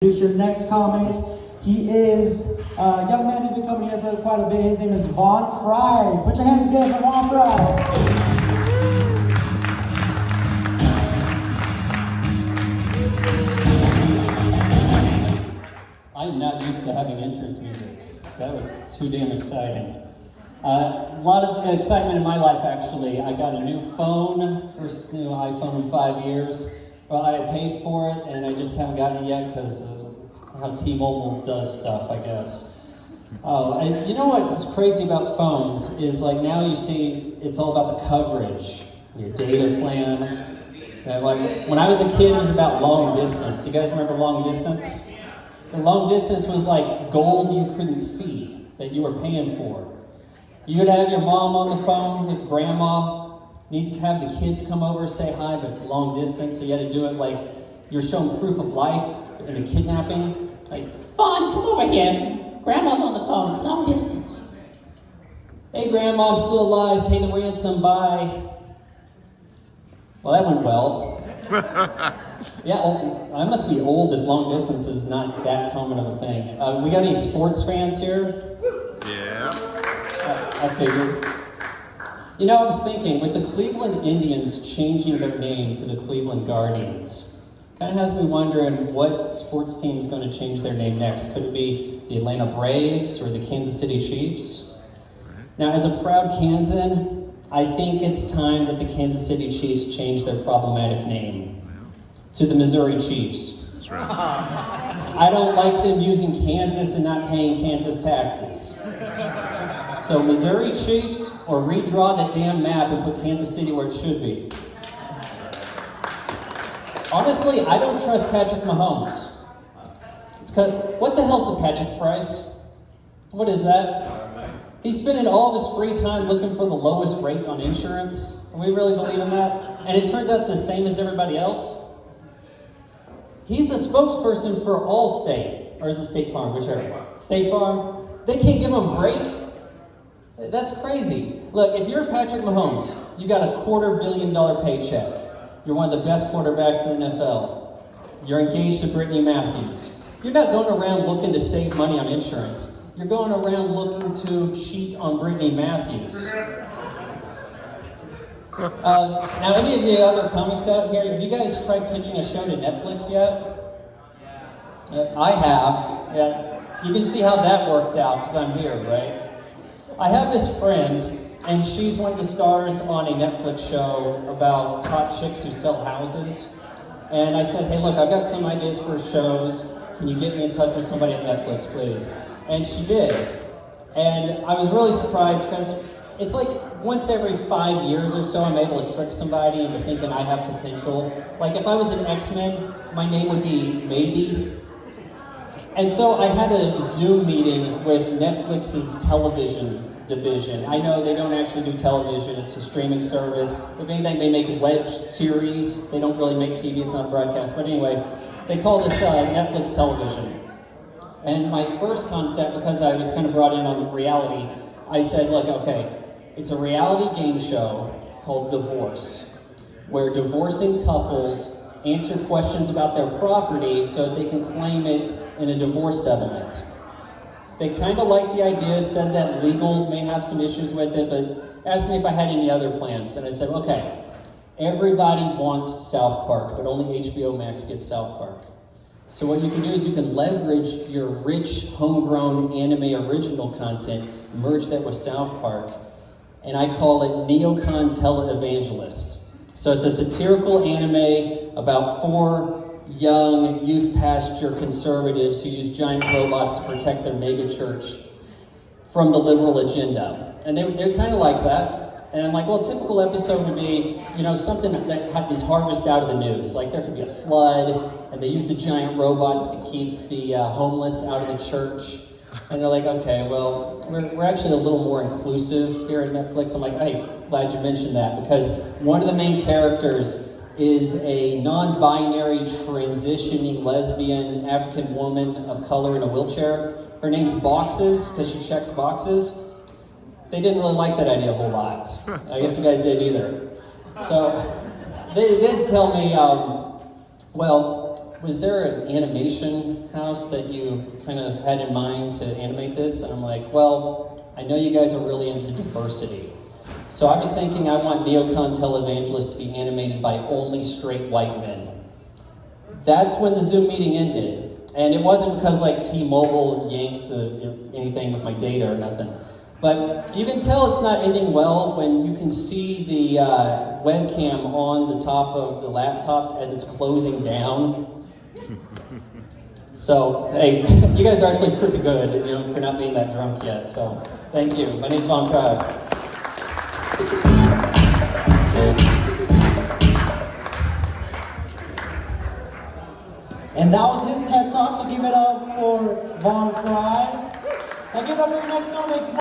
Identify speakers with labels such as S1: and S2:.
S1: Introduce your next comic. He is a young man who's been coming here for quite a bit. His name is Vaughn Fry. Put your hands together for Vaughn Fry.
S2: I'm not used to having entrance music. That was too damn exciting. A lot of excitement in my life, actually. I got a new phone, first new iPhone in 5 years. Well, I paid for it, and I just haven't gotten it yet because it's how T-Mobile does stuff, I guess. And you know what's crazy about phones is like now you see it's all about the coverage, your data plan. And like when I was a kid, it was about long distance. You guys remember long distance? The long distance was like gold you couldn't see that you were paying for. You would have your mom on the phone with grandma. Need to have the kids come over, say hi, but it's long distance, so you had to do it like you're showing proof of life in a kidnapping. Like, Vaughn, come over here. Grandma's on the phone, it's long distance. Hey, Grandma, I'm still alive, pay the ransom, bye. Well, that went well. Yeah, I must be old if long distance is not that common of a thing. We got any sports fans here?
S3: Yeah.
S2: I figured. You know, I was thinking, with the Cleveland Indians changing their name to the Cleveland Guardians, kind of has me wondering what sports team is going to change their name next. Could it be the Atlanta Braves or the Kansas City Chiefs? Now, as a proud Kansan, I think it's time that the Kansas City Chiefs change their problematic name to the Missouri Chiefs.
S3: That's right.
S2: I don't like them using Kansas and not paying Kansas taxes. So Missouri Chiefs, or redraw that damn map and put Kansas City where it should be. Honestly, I don't trust Patrick Mahomes. It's cause, what the hell's the Patrick price? What is that? He's spending all of his free time looking for the lowest rate on insurance. Are we really believe in that? And it turns out it's the same as everybody else. He's the spokesperson for Allstate, or is it State Farm, whichever. State Farm. They can't give him a break. That's crazy. Look, if you're Patrick Mahomes, you got a $250 million paycheck. You're one of the best quarterbacks in the NFL. You're engaged to Brittany Matthews. You're not going around looking to save money on insurance. You're going around looking to cheat on Brittany Matthews. Now, any of the other comics out here, have you guys tried pitching a show to Netflix yet? I have. Yeah. You can see how that worked out because I'm here, right? I have this friend, and she's one of the stars on a Netflix show about hot chicks who sell houses. And I said, hey, look, I've got some ideas for shows. Can you get me in touch with somebody at Netflix, please? And she did. And I was really surprised because it's like once every 5 years or so, I'm able to trick somebody into thinking I have potential. Like if I was an X-Men, my name would be Maybe. And so I had a Zoom meeting with Netflix's television division. I know they don't actually do television, it's a streaming service. If anything, they make web series. They don't really make TV, it's not broadcast. But anyway, they call this Netflix television. And my first concept, because I was kind of brought in on the reality, I said, look, okay, it's a reality game show called Divorce, where divorcing couples answer questions about their property so that they can claim it in a divorce settlement. They kind of liked the idea, said that legal may have some issues with it, but asked me if I had any other plans. And I said, okay, everybody wants South Park, but only HBO Max gets South Park. So what you can do is you can leverage your rich, homegrown anime original content, merge that with South Park, and I call it Neocon Televangelist. So it's a satirical anime about 4 young youth pasture conservatives who use giant robots to protect their mega church from the liberal agenda. And they're kind of like that. And I'm like, well, a typical episode would be, you know, something that is harvested out of the news. Like there could be a flood, and they use the giant robots to keep the homeless out of the church. And they're like, okay, well, we're actually a little more inclusive here at Netflix. I'm like, hey, glad you mentioned that, because one of the main characters is a non-binary, transitioning lesbian African woman of color in a wheelchair. Her name's Boxes, because she checks boxes. They didn't really like that idea a whole lot. I guess you guys didn't either. So they did tell me, well, was there an animation house that you kind of had in mind to animate this? And I'm like, well, I know you guys are really into diversity. So I was thinking I want neocon televangelist to be animated by only straight white men. That's when the Zoom meeting ended. And it wasn't because like T-Mobile yanked anything with my data or nothing. But you can tell it's not ending well when you can see the webcam on the top of the laptops as it's closing down. So, hey, you guys are actually pretty good, for not being that drunk yet. So, thank you. My name's Von Fry.
S1: And that was his TED Talk, so give it up for Von Fry. Now give it up for your next comics.